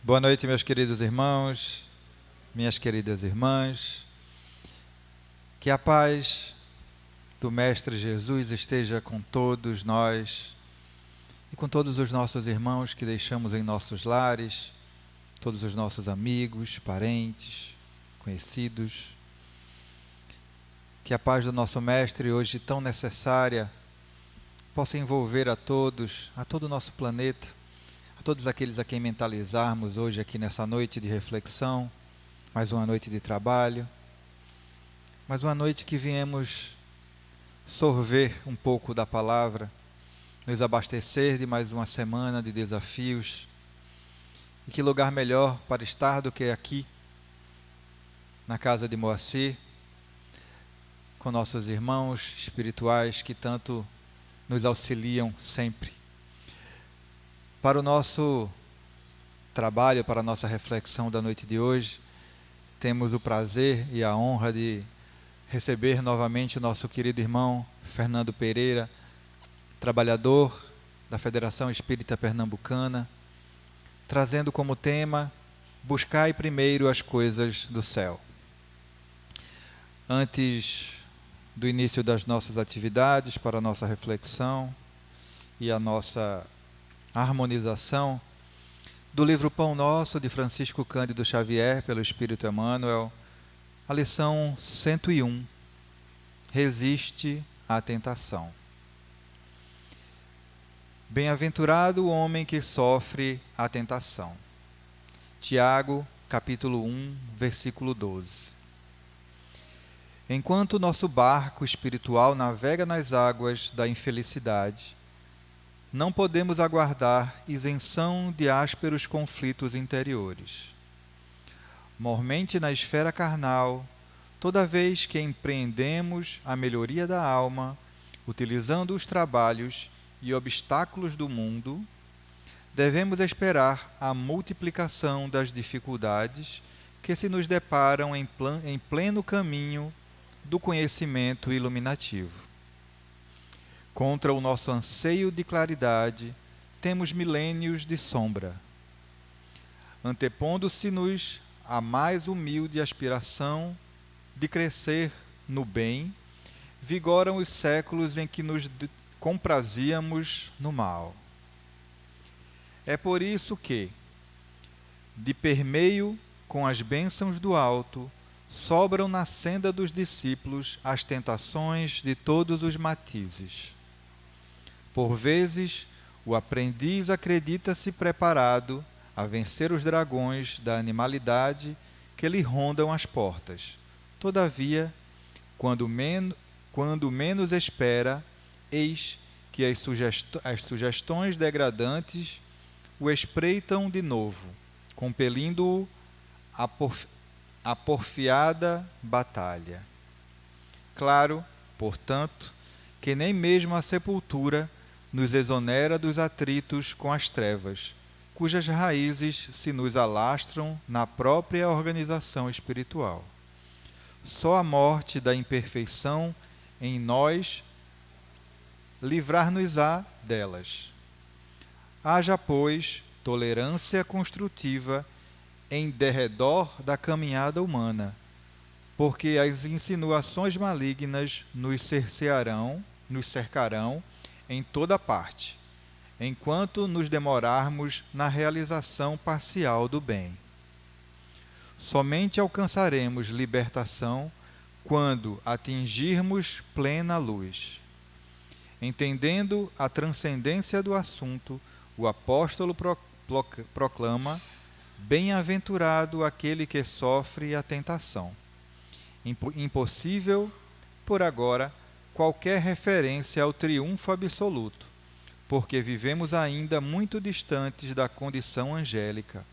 Boa noite, meus queridos irmãos, minhas queridas irmãs. Que a paz do Mestre Jesus esteja com todos nós e com todos os nossos irmãos que deixamos em nossos lares, todos os nossos amigos, parentes, conhecidos. Que a paz do nosso Mestre, hoje tão necessária, possa envolver a todos, a todo o nosso planeta, a todos aqueles a quem mentalizarmos hoje aqui nessa noite de reflexão, mais uma noite de trabalho, mais uma noite que viemos sorver um pouco da palavra, nos abastecer de mais uma semana de desafios. E que lugar melhor para estar do que aqui, na casa de Moacir, com nossos irmãos espirituais que tanto nos auxiliam sempre. Para o nosso trabalho, para a nossa reflexão da noite de hoje, temos o prazer e a honra de receber novamente o nosso querido irmão Fernando Pereira, trabalhador da Federação Espírita Pernambucana, trazendo como tema: buscai primeiro as coisas do céu. Antes do início das nossas atividades para a nossa reflexão e a nossa harmonização, do livro Pão Nosso, de Francisco Cândido Xavier, pelo Espírito Emmanuel, a lição 101, resiste à tentação. Bem-aventurado o homem que sofre a tentação. Tiago, capítulo 1, versículo 12. Enquanto nosso barco espiritual navega nas águas da infelicidade, não podemos aguardar isenção de ásperos conflitos interiores. Mormente na esfera carnal, toda vez que empreendemos a melhoria da alma, utilizando os trabalhos e obstáculos do mundo, devemos esperar a multiplicação das dificuldades que se nos deparam em pleno caminho do conhecimento iluminativo. Contra o nosso anseio de claridade, temos milênios de sombra. Antepondo-se-nos a mais humilde aspiração de crescer no bem, vigoram os séculos em que nos comprazíamos no mal. É por isso que, de permeio com as bênçãos do alto, sobram na senda dos discípulos as tentações de todos os matizes. Por vezes, o aprendiz acredita-se preparado a vencer os dragões da animalidade que lhe rondam as portas. Todavia, quando menos espera, eis que as sugestões degradantes o espreitam de novo, compelindo-o à porfiada batalha. Claro, portanto, que nem mesmo a sepultura nos exonera dos atritos com as trevas, cujas raízes se nos alastram na própria organização espiritual. Só a morte da imperfeição em nós livrar-nos-á delas. Haja, pois, tolerância construtiva em derredor da caminhada humana, porque as insinuações malignas nos cercarão em toda parte, enquanto nos demorarmos na realização parcial do bem. Somente alcançaremos libertação quando atingirmos plena luz. Entendendo a transcendência do assunto, o apóstolo proclama: bem-aventurado aquele que sofre a tentação. Impossível, por agora, qualquer referência ao triunfo absoluto, porque vivemos ainda muito distantes da condição angélica.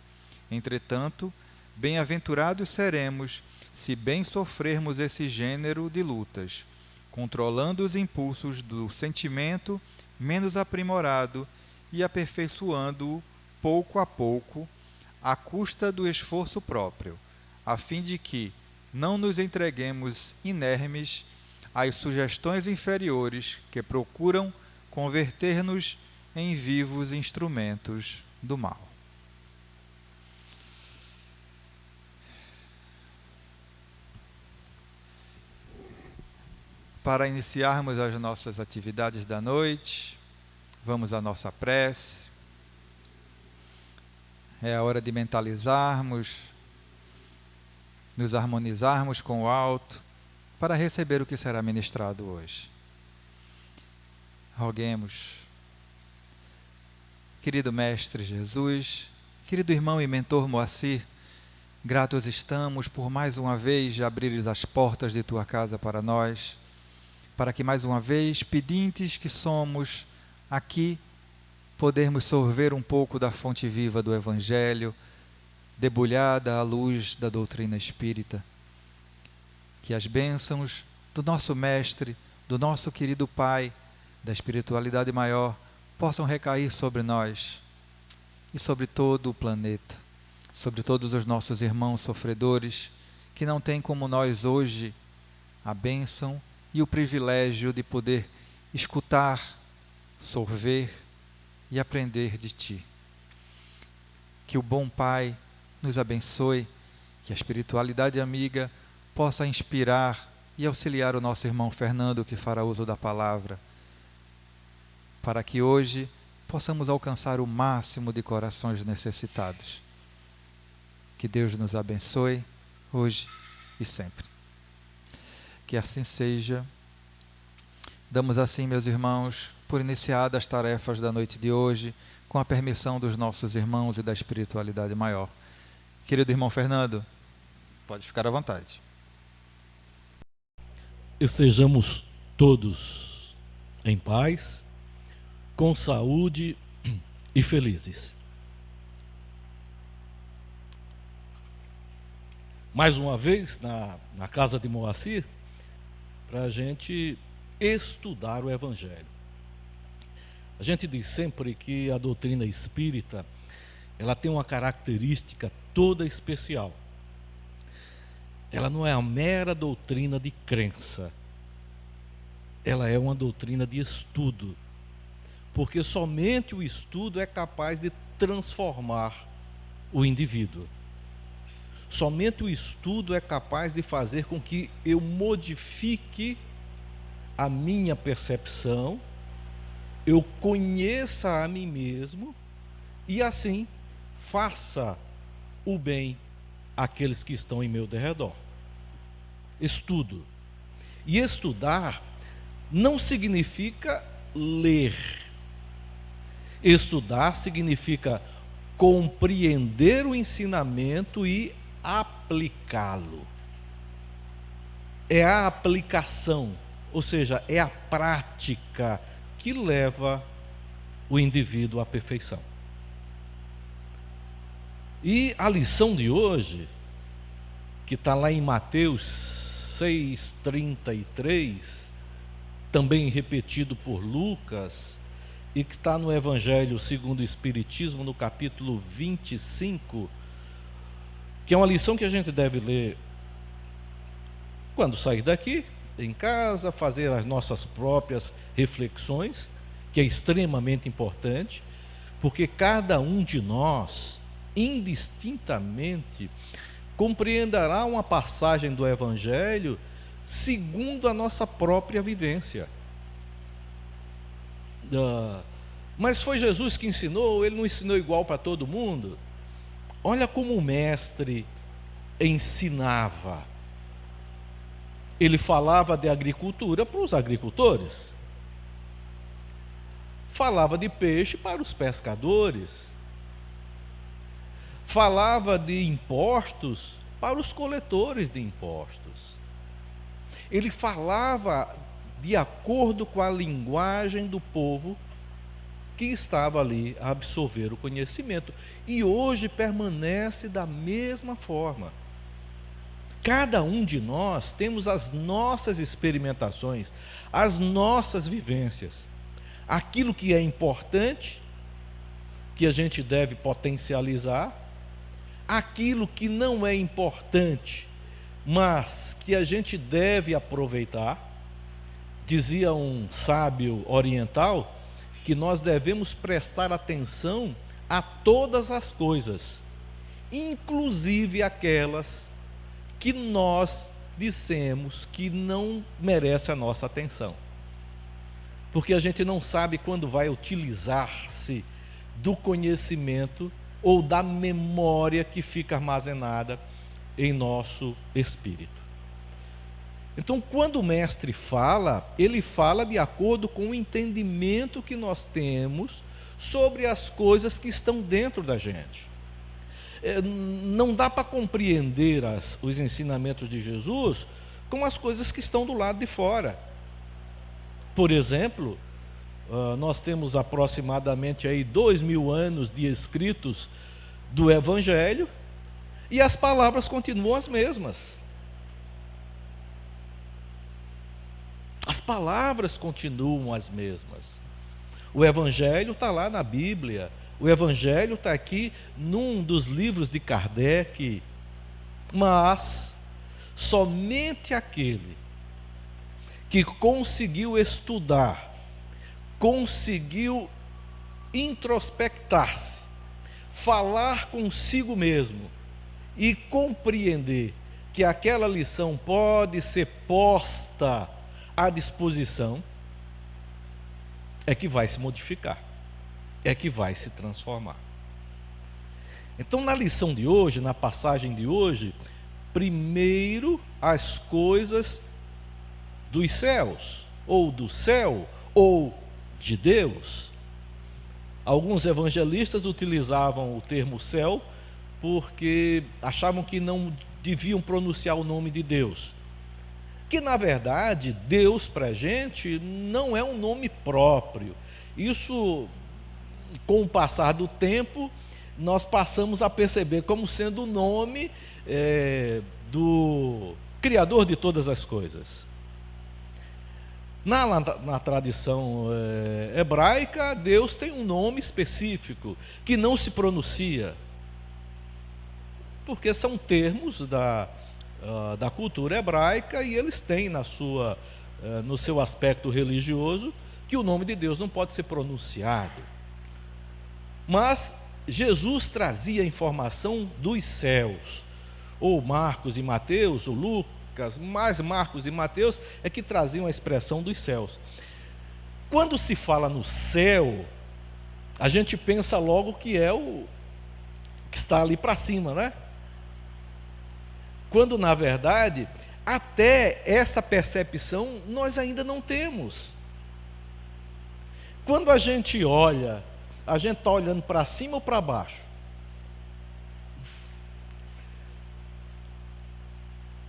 Entretanto, bem-aventurados seremos se bem sofrermos esse gênero de lutas, controlando os impulsos do sentimento menos aprimorado e aperfeiçoando-o pouco a pouco, à custa do esforço próprio, a fim de que não nos entreguemos inermes às sugestões inferiores que procuram converter-nos em vivos instrumentos do mal. Para iniciarmos as nossas atividades da noite, vamos à nossa prece. É a hora de mentalizarmos, nos harmonizarmos com o alto, para receber o que será ministrado hoje. Roguemos. Querido Mestre Jesus, querido irmão e mentor Moacir, gratos estamos por mais uma vez abrires as portas de tua casa para nós, para que mais uma vez, pedintes que somos aqui, podermos sorver um pouco da fonte viva do Evangelho, debulhada à luz da doutrina espírita. Que as bênçãos do nosso Mestre, do nosso querido Pai, da espiritualidade maior, possam recair sobre nós e sobre todo o planeta, sobre todos os nossos irmãos sofredores, que não têm como nós hoje a bênção e o privilégio de poder escutar, sorver e aprender de Ti. Que o bom Pai nos abençoe, que a espiritualidade amiga possa inspirar e auxiliar o nosso irmão Fernando, que fará uso da palavra, para que hoje possamos alcançar o máximo de corações necessitados. Que Deus nos abençoe, hoje e sempre. Que assim seja. Damos assim, meus irmãos, por iniciadas as tarefas da noite de hoje, com a permissão dos nossos irmãos e da espiritualidade maior. Querido irmão Fernando, pode ficar à vontade. E sejamos todos em paz, com saúde e felizes. Mais uma vez, na casa de Moacir, para a gente estudar o Evangelho. A gente diz sempre que a doutrina espírita, ela tem uma característica toda especial. Ela não é a mera doutrina de crença, ela é uma doutrina de estudo, porque somente o estudo é capaz de transformar o indivíduo. Somente o estudo é capaz de fazer com que eu modifique a minha percepção, eu conheça a mim mesmo e assim faça o bem àqueles que estão em meu derredor. Estudo. E estudar não significa ler. Estudar significa compreender o ensinamento e aplicá-lo. É a aplicação, ou seja, é a prática que leva o indivíduo à perfeição. E a lição de hoje, que está lá em Mateus 6,33, também repetido por Lucas, e que está no Evangelho segundo o Espiritismo, no capítulo 25, que é uma lição que a gente deve ler quando sair daqui, em casa, fazer as nossas próprias reflexões, que é extremamente importante, porque cada um de nós, indistintamente, compreenderá uma passagem do Evangelho segundo a nossa própria vivência. Mas foi Jesus que ensinou, ele não ensinou igual para todo mundo? Olha como o mestre ensinava. Ele falava de agricultura para os agricultores, falava de peixe para os pescadores, falava de impostos para os coletores de impostos. Ele falava de acordo com a linguagem do povo que estava ali a absorver o conhecimento. E hoje permanece da mesma forma. Cada um de nós temos as nossas experimentações, as nossas vivências. Aquilo que é importante, que a gente deve potencializar, aquilo que não é importante, mas que a gente deve aproveitar. Dizia um sábio oriental que nós devemos prestar atenção a todas as coisas, inclusive aquelas que nós dissemos que não merece a nossa atenção, porque a gente não sabe quando vai utilizar-se do conhecimento ou da memória que fica armazenada em nosso espírito. Então, quando o mestre fala, ele fala de acordo com o entendimento que nós temos sobre as coisas que estão dentro da gente. Não dá para compreender os ensinamentos de Jesus com as coisas que estão do lado de fora. Por exemplo, nós temos aproximadamente aí 2000 anos de escritos do Evangelho e as palavras continuam as mesmas. As palavras continuam as mesmas. O Evangelho está lá na Bíblia. O Evangelho está aqui num dos livros de Kardec. Mas somente aquele que conseguiu estudar, conseguiu introspectar-se, falar consigo mesmo e compreender que aquela lição pode ser posta à disposição, é que vai se modificar, é que vai se transformar. Então, na lição de hoje, na passagem de hoje, primeiro as coisas dos céus, ou do céu, ou de Deus. Alguns evangelistas utilizavam o termo céu porque achavam que não deviam pronunciar o nome de Deus. Que na verdade, Deus para a gente não é um nome próprio. Isso, com o passar do tempo, nós passamos a perceber como sendo o nome do Criador de todas as coisas. Na tradição hebraica, Deus tem um nome específico que não se pronuncia, porque são termos da cultura hebraica e eles têm no seu aspecto religioso que o nome de Deus não pode ser pronunciado. Mas Jesus trazia informação dos céus, ou Marcos e Mateus, ou Lucas, mais Marcos e Mateus é que traziam a expressão dos céus. Quando se fala no céu, a gente pensa logo que é o que está ali para cima, né? Quando na verdade, até essa percepção nós ainda não temos. Quando a gente olha, a gente está olhando para cima ou para baixo?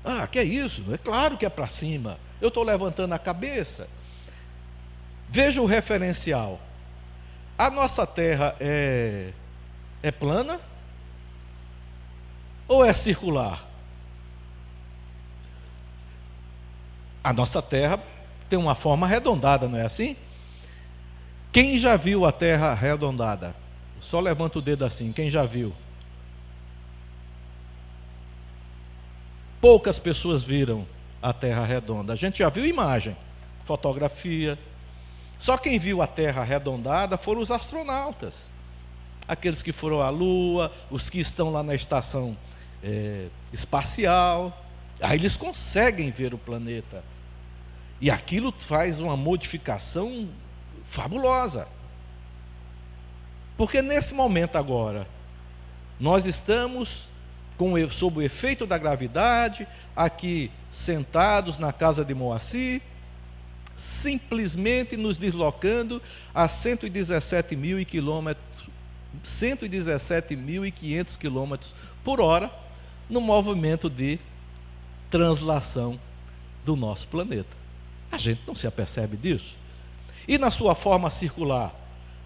Ah, que é isso? É claro que é para cima. Eu estou levantando a cabeça. Veja o referencial. A nossa terra é plana ou é circular? A nossa terra tem uma forma arredondada, não é assim? Quem já viu a terra arredondada? Só levanta o dedo assim, quem já viu? Poucas pessoas viram a terra redonda. A gente já viu imagem, fotografia. Só quem viu a terra arredondada foram os astronautas. Aqueles que foram à Lua, os que estão lá na estação espacial. Aí eles conseguem ver o planeta. E aquilo faz uma modificação fabulosa. Porque nesse momento agora, nós estamos sob o efeito da gravidade, aqui sentados na casa de Moacir, simplesmente nos deslocando a 117.500 quilômetros por hora, no movimento de translação do nosso planeta. A gente não se apercebe disso. E na sua forma circular,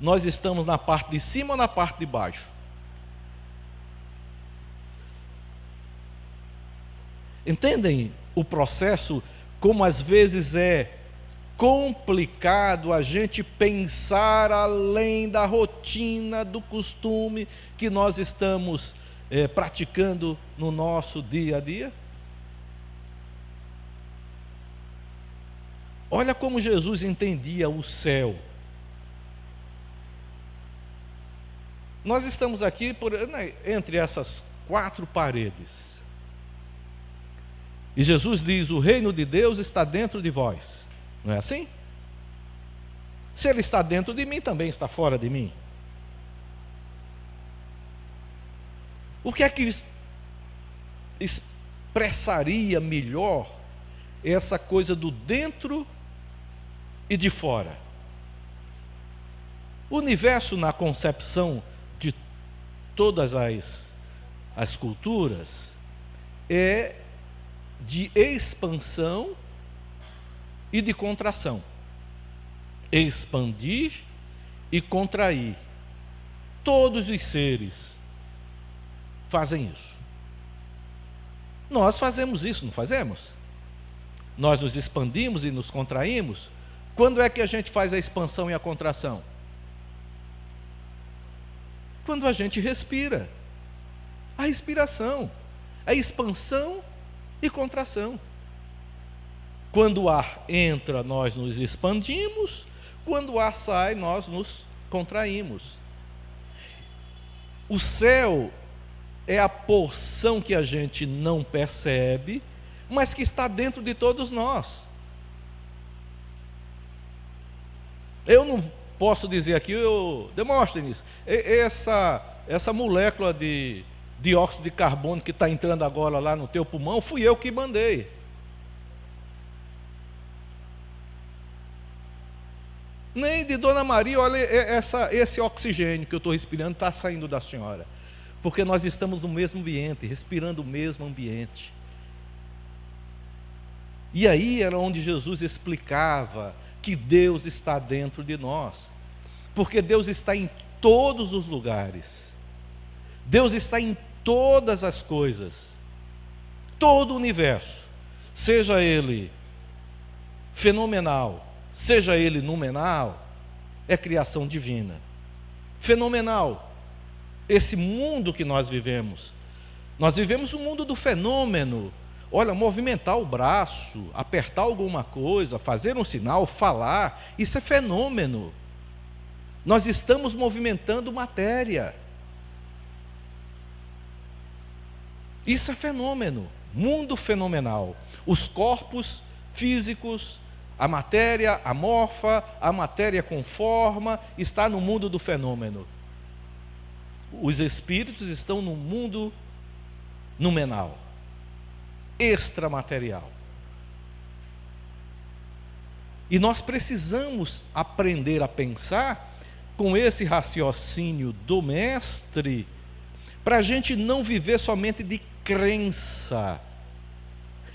nós estamos na parte de cima ou na parte de baixo? Entendem o processo, como às vezes é complicado a gente pensar além da rotina, do costume que nós estamos praticando no nosso dia a dia? Olha como Jesus entendia o céu. Nós estamos aqui entre essas 4 paredes. E Jesus diz: o reino de Deus está dentro de vós. Não é assim? Se ele está dentro de mim, também está fora de mim. O que é que expressaria melhor essa coisa do dentro e de fora? O universo, na concepção de todas as culturas, é de expansão e de contração. Expandir e contrair. Todos os seres fazem isso. Nós fazemos isso, não fazemos? Nós nos expandimos e nos contraímos. Quando é que a gente faz a expansão e a contração? Quando a gente respira. A respiração, a expansão e contração. Quando o ar entra, nós nos expandimos. Quando o ar sai, nós nos contraímos. O céu é a porção que a gente não percebe, mas que está dentro de todos nós. Eu não posso dizer aqui, Demóstenes, essa molécula de dióxido de carbono que está entrando agora lá no teu pulmão, fui eu que mandei. Nem de Dona Maria, olha, esse oxigênio que eu estou respirando está saindo da senhora. Porque nós estamos no mesmo ambiente, respirando o mesmo ambiente. E aí era onde Jesus explicava que Deus está dentro de nós. Porque Deus está em todos os lugares. Deus está em todas as coisas. Todo o universo, seja ele fenomenal, seja ele numenal, é criação divina. Fenomenal, esse mundo que nós vivemos um mundo do fenômeno. Olha, movimentar o braço, apertar alguma coisa, fazer um sinal, falar, isso é fenômeno. Nós estamos movimentando matéria. Isso é fenômeno, mundo fenomenal. Os corpos físicos, a matéria amorfa, a matéria com forma, está no mundo do fenômeno. Os espíritos estão no mundo numenal, extramaterial. E nós precisamos aprender a pensar com esse raciocínio do mestre, para a gente não viver somente de crença,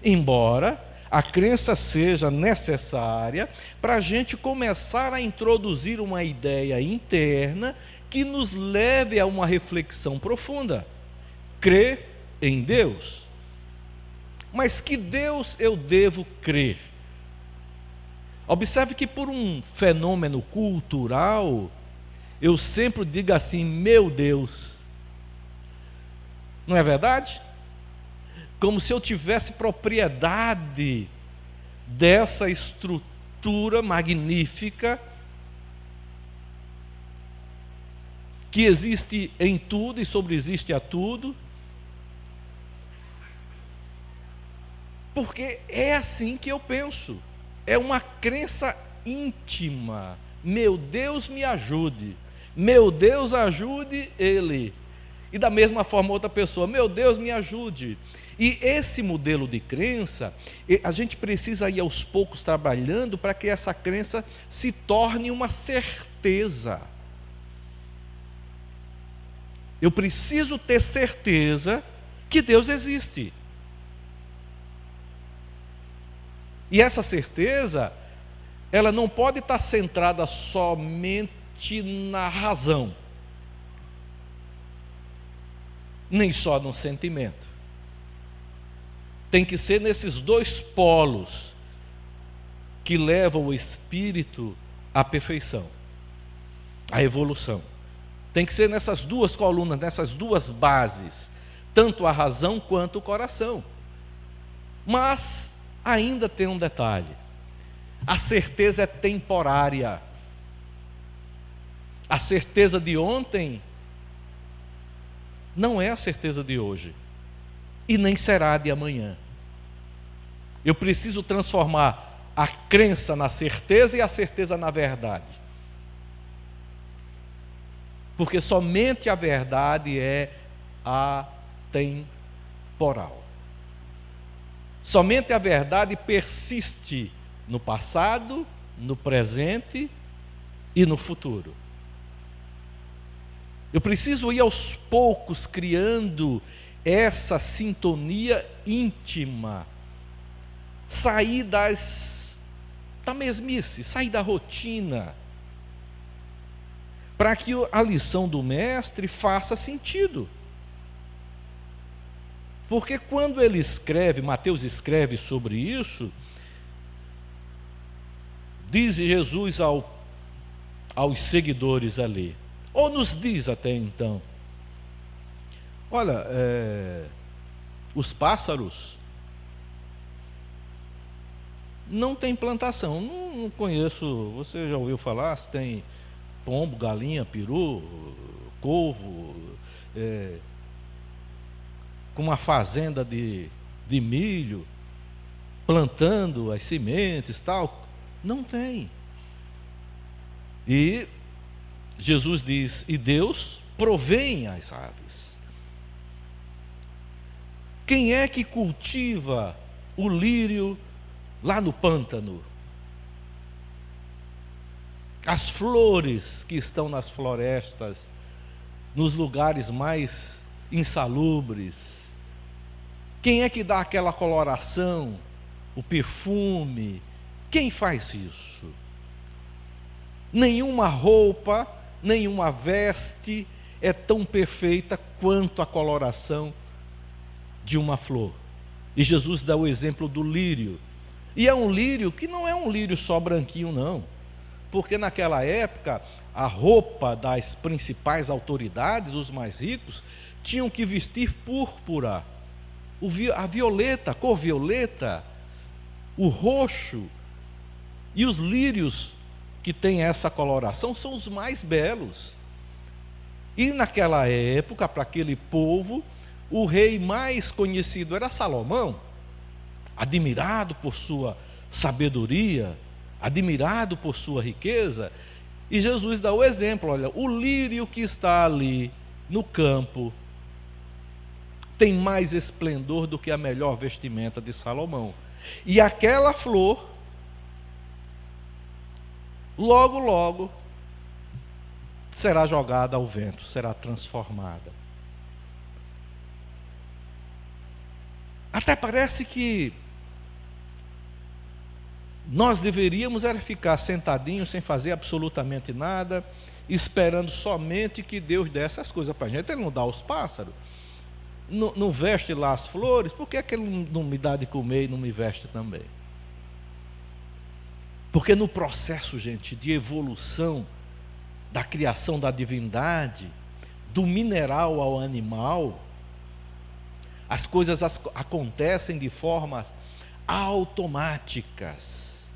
embora a crença seja necessária para a gente começar a introduzir uma ideia interna que nos leve a uma reflexão profunda. Crer em Deus. Mas que Deus eu devo crer? Observe que por um fenômeno cultural, eu sempre digo assim, meu Deus. Não é verdade? Como se eu tivesse propriedade dessa estrutura magnífica que existe em tudo e sobreexiste a tudo. Porque é assim que eu penso. É uma crença íntima. Meu Deus me ajude. Meu Deus ajude ele. E da mesma forma outra pessoa, meu Deus me ajude. E esse modelo de crença, a gente precisa ir aos poucos trabalhando para que essa crença se torne uma certeza. Eu preciso ter certeza que Deus existe. E essa certeza, ela não pode estar centrada somente na razão, nem só no sentimento. Tem que ser nesses dois polos que levam o espírito à perfeição, à evolução. Tem que ser nessas duas colunas, nessas duas bases, tanto a razão quanto o coração. Mas ainda tem um detalhe: a certeza é temporária. A certeza de ontem não é a certeza de hoje, e nem será a de amanhã. Eu preciso transformar a crença na certeza e a certeza na verdade. Porque somente a verdade é atemporal. Somente a verdade persiste no passado, no presente e no futuro. Eu preciso ir aos poucos criando essa sintonia íntima, sair da mesmice, sair da rotina, para que a lição do mestre faça sentido. Porque quando ele escreve, Mateus escreve sobre isso, diz Jesus aos seguidores ali, ou nos diz até então, olha, os pássaros não têm plantação, não conheço, você já ouviu falar se tem pombo, galinha, peru, corvo, com uma fazenda de milho, plantando as sementes e tal? Não tem. E Jesus diz, e Deus provém as aves. Quem é que cultiva o lírio lá no pântano? As flores que estão nas florestas, nos lugares mais insalubres. Quem é que dá aquela coloração, o perfume? Quem faz isso? Nenhuma roupa, nenhuma veste é tão perfeita quanto a coloração de uma flor. E Jesus dá o exemplo do lírio. E é um lírio que não é um lírio só branquinho, não. Porque naquela época, a roupa das principais autoridades, os mais ricos, tinham que vestir púrpura, a violeta, a cor violeta, o roxo. E os lírios que têm essa coloração são os mais belos. E naquela época, para aquele povo, o rei mais conhecido era Salomão, admirado por sua sabedoria, admirado por sua riqueza. E Jesus dá o exemplo, olha, o lírio que está ali no campo tem mais esplendor do que a melhor vestimenta de Salomão. E aquela flor, logo, logo, será jogada ao vento, será transformada. Até parece que nós deveríamos era ficar sentadinhos, sem fazer absolutamente nada, esperando somente que Deus desse as coisas para a gente. Ele não dá aos pássaros, não veste lá as flores, por que é que ele não me dá de comer e não me veste também? Porque no processo, gente, de evolução, da criação da divindade, do mineral ao animal, as coisas acontecem de formas automáticas.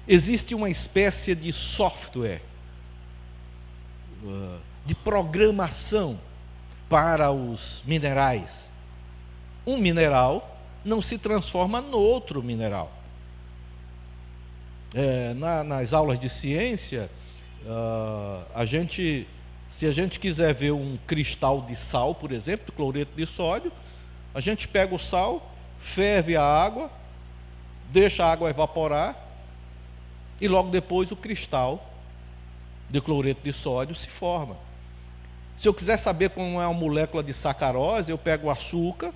Existe uma espécie de software, de programação para os minerais. Um mineral não se transforma no outro mineral. Nas aulas de ciência, se a gente quiser ver um cristal de sal, por exemplo, cloreto de sódio, a gente pega o sal, ferve a água, deixa a água evaporar e logo depois o cristal de cloreto de sódio se forma. Se eu quiser saber como é uma molécula de sacarose, eu pego o açúcar,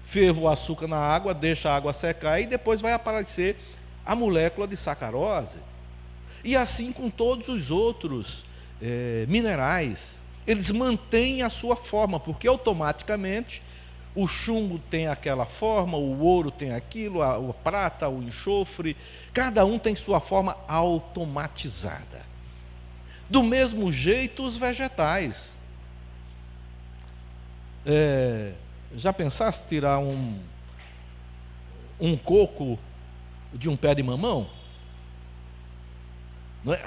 fervo o açúcar na água, deixo a água secar e depois vai aparecer a molécula de sacarose. E assim com todos os outros minerais, eles mantêm a sua forma, porque automaticamente o chumbo tem aquela forma, o ouro tem aquilo, a prata, o enxofre, cada um tem sua forma automatizada. Do mesmo jeito os vegetais. Já pensaste tirar um coco de um pé de mamão?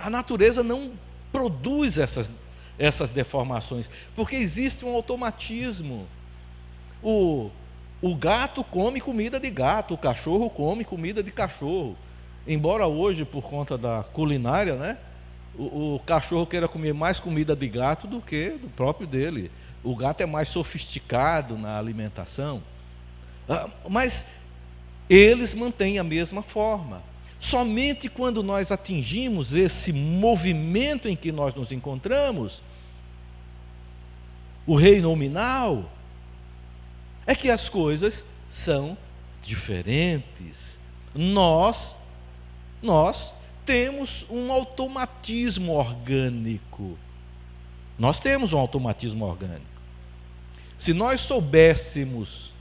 A natureza não produz essas deformações, porque existe um automatismo. O gato come comida de gato, o cachorro come comida de cachorro. Embora hoje, por conta da culinária, né, o cachorro queira comer mais comida de gato do que do próprio dele. O gato é mais sofisticado na alimentação. Mas eles mantêm a mesma forma. Somente quando nós atingimos esse movimento em que nós nos encontramos, o reino nominal, é que as coisas são diferentes. Nós temos um automatismo orgânico. Nós temos um automatismo orgânico. Se nós soubéssemos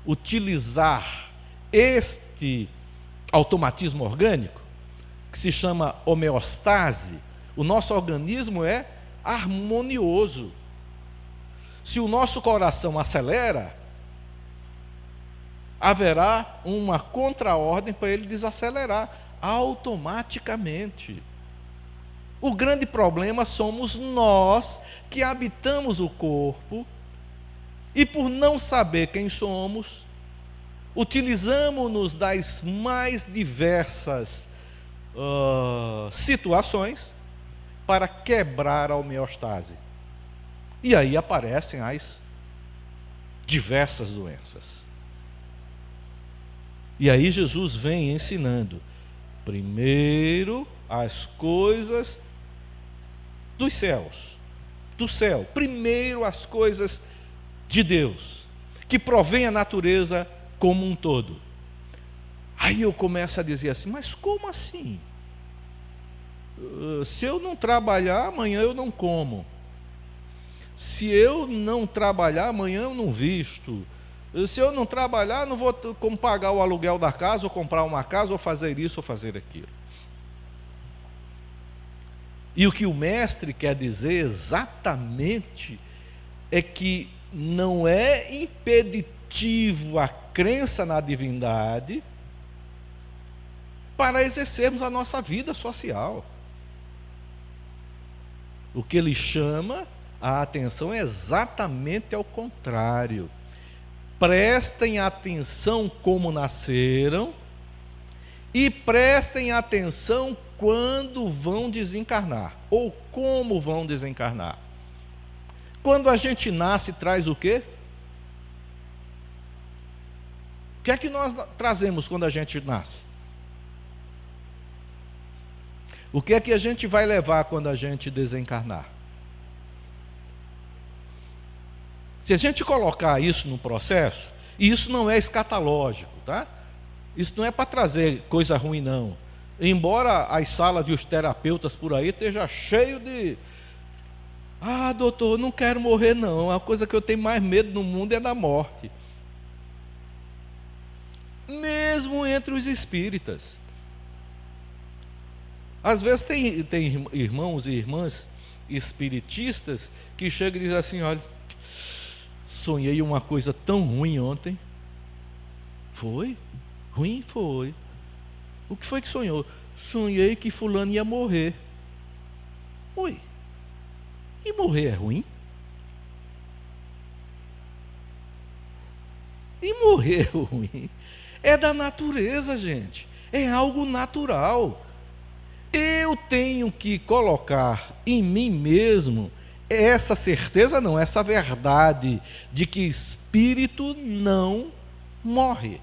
utilizar este automatismo orgânico, que se chama homeostase, o nosso organismo é harmonioso. Se o nosso coração acelera, haverá uma contraordem para ele desacelerar automaticamente. O grande problema somos nós que habitamos o corpo e, por não saber quem somos, utilizamos-nos das mais diversas situações para quebrar a homeostase. E aí aparecem as diversas doenças. E aí Jesus vem ensinando, primeiro, as coisas dos céus, do céu. Primeiro, as coisas de Deus, que provém a natureza como um todo. Aí eu começo a dizer assim, mas como assim? Se eu não trabalhar, amanhã eu não como. Se eu não trabalhar, amanhã eu não visto. Se eu não trabalhar, não vou como pagar o aluguel da casa, ou comprar uma casa, ou fazer isso, ou fazer aquilo. E o que o mestre quer dizer exatamente é que não é impeditivo a crença na divindade para exercermos a nossa vida social. O que ele chama a atenção é exatamente ao contrário. Prestem atenção como nasceram e prestem atenção quando vão desencarnar, ou como vão desencarnar. Quando a gente nasce, traz o quê? O que é que nós trazemos quando a gente nasce? O que é que a gente vai levar quando a gente desencarnar? Se a gente colocar isso no processo, e isso não é escatológico, tá? Isso não é para trazer coisa ruim, não. Embora as salas de os terapeutas por aí esteja cheio de... doutor, não quero morrer não. A coisa que eu tenho mais medo no mundo é da morte. Mesmo entre os espíritas. Às vezes tem irmãos e irmãs espiritistas que chegam e dizem assim, olha, sonhei uma coisa tão ruim ontem. Foi? Ruim? Foi. O que foi que sonhou? Sonhei que fulano ia morrer. Oi. E morrer é ruim? E morrer é ruim? É da natureza, gente. É algo natural. Eu tenho que colocar em mim mesmo essa certeza, não, essa verdade de que espírito não morre.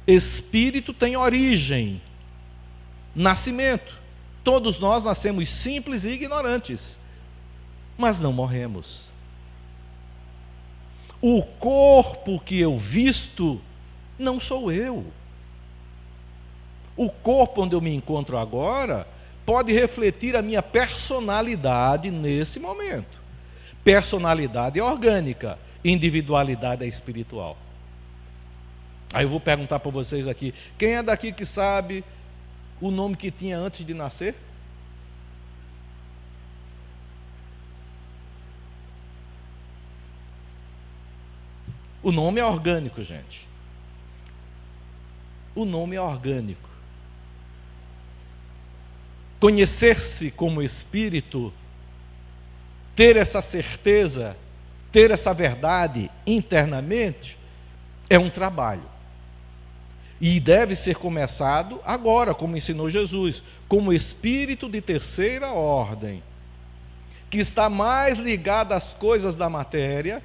Espírito tem origem, nascimento. Todos nós nascemos simples e ignorantes, mas não morremos. O corpo que eu visto não sou eu. O corpo onde eu me encontro agora pode refletir a minha personalidade nesse momento. Personalidade é orgânica, individualidade é espiritual. Aí eu vou perguntar para vocês aqui, quem é daqui que sabe o nome que tinha antes de nascer? O nome é orgânico, gente. O nome é orgânico. Conhecer-se como espírito, ter essa certeza, ter essa verdade internamente, É um trabalho. E deve ser começado agora, como ensinou Jesus, como espírito de terceira ordem, que está mais ligado às coisas da matéria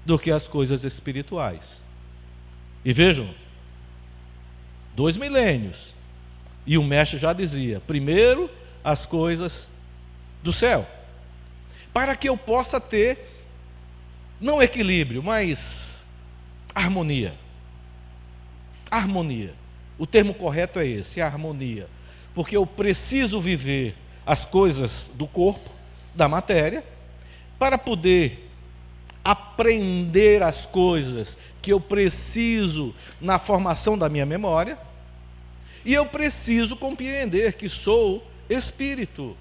do que às coisas espirituais. E vejam, 2 milênios, e o mestre já dizia: primeiro as coisas do céu, para que eu possa ter, não equilíbrio, mas harmonia. Harmonia. O termo correto é esse, harmonia. Porque eu preciso viver as coisas do corpo, da matéria, para poder aprender as coisas que eu preciso na formação da minha memória, e eu preciso compreender que sou espírito.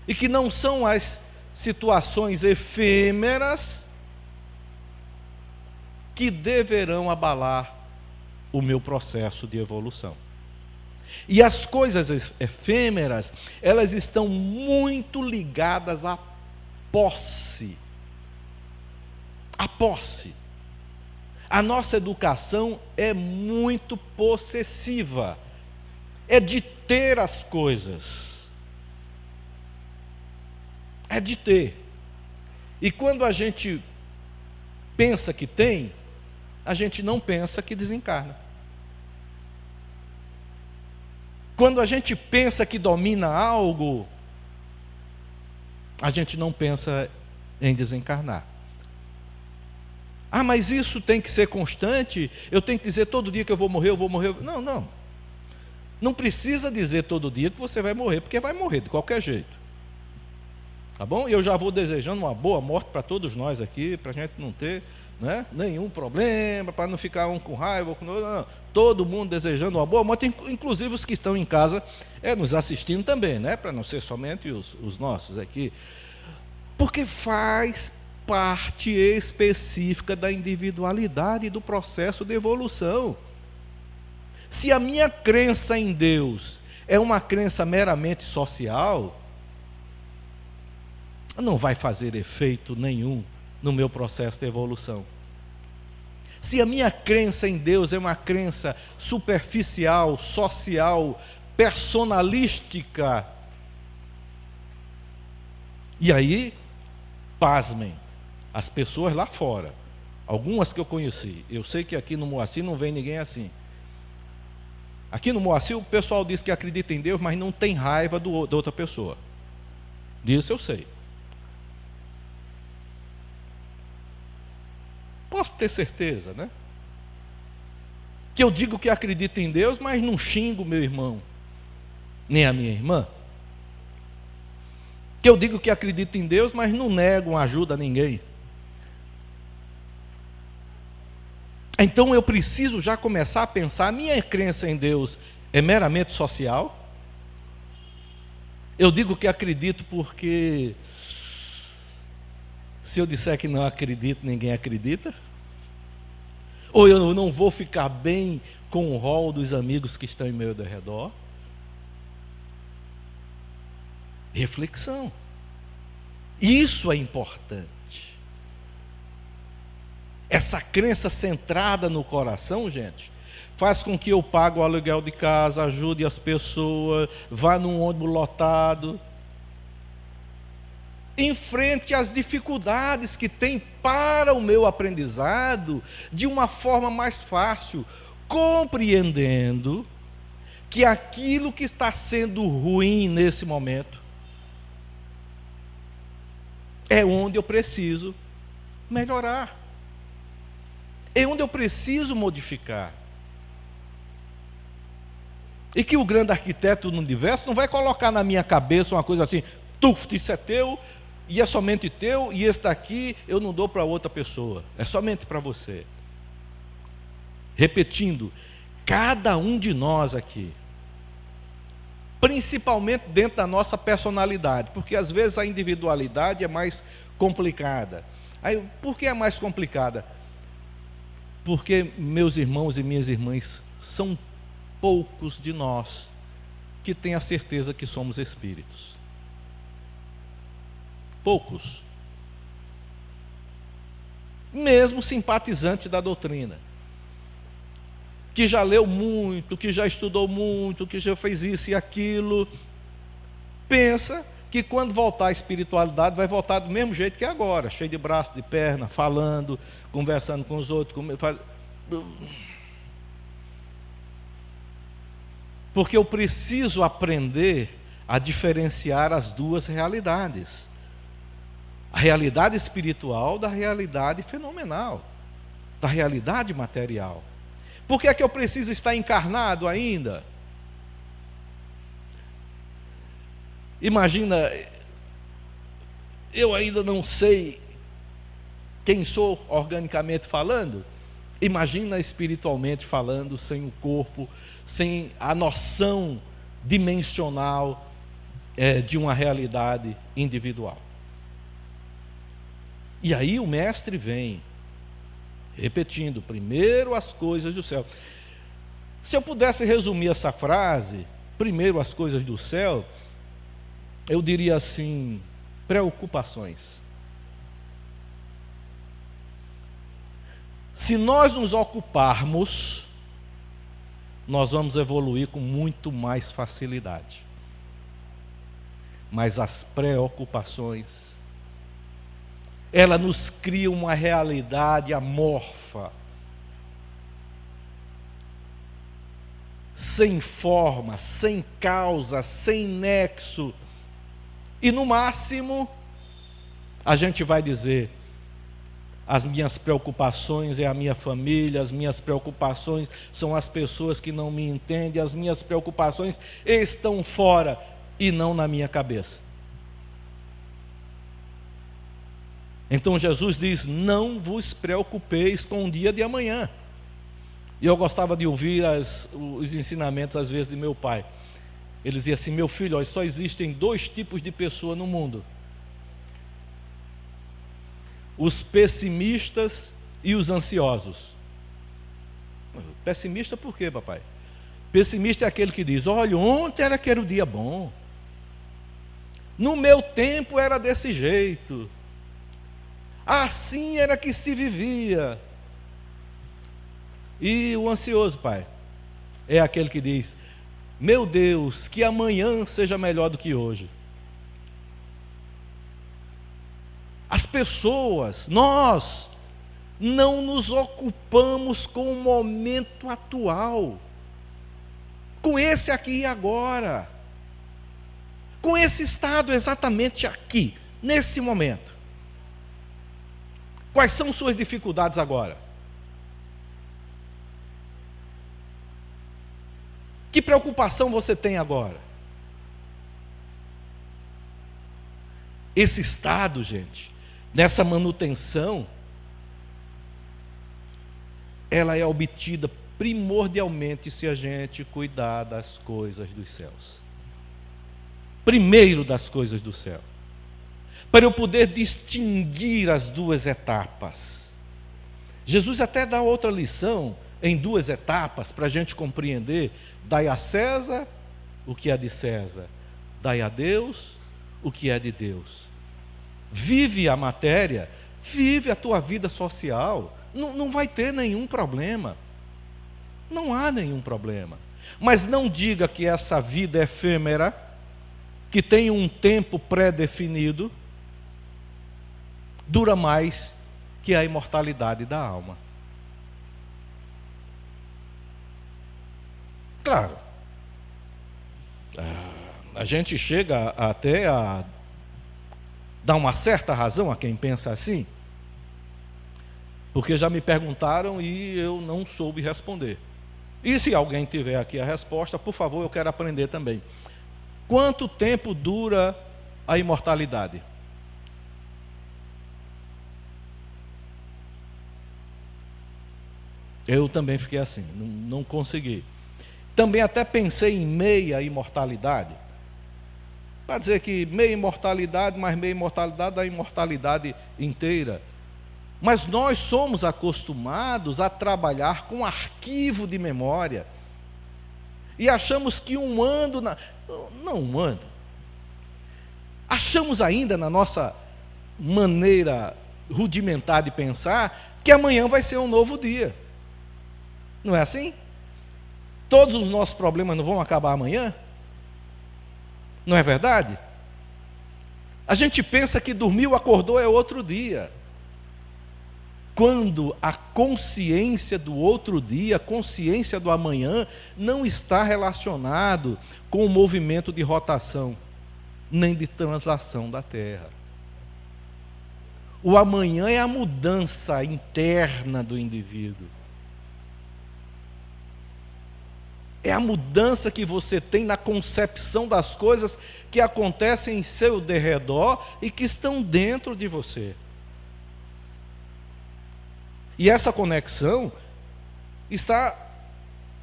E que não são as situações efêmeras que deverão abalar o meu processo de evolução. E as coisas efêmeras, elas estão muito ligadas à posse. A posse. A nossa educação é muito possessiva. É de ter as coisas. É de ter. E quando a gente pensa que tem, a gente não pensa que desencarna. Quando a gente pensa que domina algo, a gente não pensa em desencarnar. Ah, mas isso tem que ser constante? Eu tenho que dizer todo dia que eu vou morrer, eu vou morrer? Não, não. Não precisa dizer todo dia que você vai morrer, porque vai morrer de qualquer jeito. Tá bom? E eu já vou desejando uma boa morte para todos nós aqui, para a gente não ter, né, nenhum problema, para não ficar um com raiva, não. Todo mundo desejando uma boa morte, inclusive os que estão em casa nos assistindo também, né, para não ser somente os nossos aqui, porque faz parte específica da individualidade e do processo de evolução. Se a minha crença em Deus é uma crença meramente social, não vai fazer efeito nenhum no meu processo de evolução. Se a minha crença em Deus é uma crença superficial, social, personalística, e aí, pasmem, as pessoas lá fora, algumas que eu conheci, eu sei que aqui no Moacir não vem ninguém assim. Aqui no Moacir o pessoal diz que acredita em Deus, mas não tem raiva da outra pessoa. Disso eu sei. Posso ter certeza, né? Que eu digo que acredito em Deus, mas não xingo meu irmão, nem a minha irmã. Que eu digo que acredito em Deus, mas não nego uma ajuda a ninguém. Então eu preciso já começar a pensar, a minha crença em Deus é meramente social? Eu digo que acredito porque se eu disser que não acredito, ninguém acredita? Ou eu não vou ficar bem com o rol dos amigos que estão em meu redor? Reflexão. Isso é importante. Essa crença centrada no coração, gente, faz com que eu pague o aluguel de casa, ajude as pessoas, vá num ônibus lotado, enfrente as dificuldades que tem para o meu aprendizado de uma forma mais fácil, compreendendo que aquilo que está sendo ruim nesse momento é onde eu preciso melhorar, é onde eu preciso modificar. E que o grande arquiteto do universo não vai colocar na minha cabeça uma coisa assim, isso é teu, e é somente teu, e esse daqui eu não dou para outra pessoa, é somente para você. Repetindo, cada um de nós aqui, principalmente dentro da nossa personalidade, porque às vezes a individualidade é mais complicada. Aí, por que é mais complicada? Porque, meus irmãos e minhas irmãs, são poucos de nós que têm a certeza que somos espíritos. Poucos. mesmo simpatizante da doutrina, que já leu muito, que já estudou muito, que já fez isso e aquilo, pensa que quando voltar à espiritualidade vai voltar do mesmo jeito que agora, cheio de braço, de perna, falando, conversando com os outros, porque eu preciso aprender a diferenciar as duas realidades, a realidade espiritual da realidade fenomenal, da realidade material. Por que é que eu preciso estar encarnado ainda? Imagina, eu ainda não sei quem sou organicamente falando. Imagina espiritualmente falando, sem o corpo, sem a noção dimensional de uma realidade individual. E aí o mestre vem, repetindo, primeiro as coisas do céu. Se eu pudesse resumir essa frase, primeiro as coisas do céu, eu diria assim, preocupações. Se nós nos ocuparmos, nós vamos evoluir com muito mais facilidade. Mas as preocupações, ela nos cria uma realidade amorfa, sem forma, sem causa, sem nexo. E no máximo, a gente vai dizer, as minhas preocupações é a minha família, as minhas preocupações são as pessoas que não me entendem, as minhas preocupações estão fora e não na minha cabeça. Então Jesus diz, não vos preocupeis com o dia de amanhã. E eu gostava de ouvir os ensinamentos às vezes de meu pai. Ele dizia assim, meu filho, olha, só existem 2 tipos de pessoa no mundo. Os pessimistas e os ansiosos. Pessimista por quê, papai? Pessimista é aquele que diz, olha, ontem era aquele dia bom. No meu tempo era desse jeito. Assim era que se vivia. E o ansioso, pai, é aquele que diz, meu Deus, que amanhã seja melhor do que hoje. As pessoas, nós, não nos ocupamos com o momento atual, com esse aqui e agora, com esse estado exatamente aqui, nesse momento. Quais são suas dificuldades agora? Que preocupação você tem agora? Esse estado, gente, nessa manutenção, ela é obtida primordialmente se a gente cuidar das coisas dos céus. Primeiro das coisas do céu. Para eu poder distinguir as 2 etapas. Jesus até dá outra lição em 2 etapas para a gente compreender. Dai a César o que é de César, dai a Deus o que é de Deus. Vive a matéria, vive a tua vida social, não vai ter nenhum problema, não há nenhum problema. Mas não diga que essa vida é efêmera, que tem um tempo pré-definido, dura mais que a imortalidade da alma. Claro, a gente chega até a dar uma certa razão a quem pensa assim, porque já me perguntaram e eu não soube responder. E se alguém tiver aqui a resposta, por favor, eu quero aprender também. Quanto tempo dura a imortalidade? Eu também fiquei assim, não consegui. Também até pensei em meia imortalidade, para dizer que meia imortalidade mais meia imortalidade dá imortalidade inteira. Mas nós somos acostumados a trabalhar com arquivo de memória e achamos que um ano, não um ano, achamos ainda na nossa maneira rudimentar de pensar que amanhã vai ser um novo dia. Não é assim? Todos os nossos problemas não vão acabar amanhã? Não é verdade? A gente pensa que dormiu, acordou é outro dia. Quando a consciência do outro dia, a consciência do amanhã, não está relacionado com o movimento de rotação, nem de translação da Terra. O amanhã é a mudança interna do indivíduo. É a mudança que você tem na concepção das coisas que acontecem em seu derredor e que estão dentro de você. E essa conexão está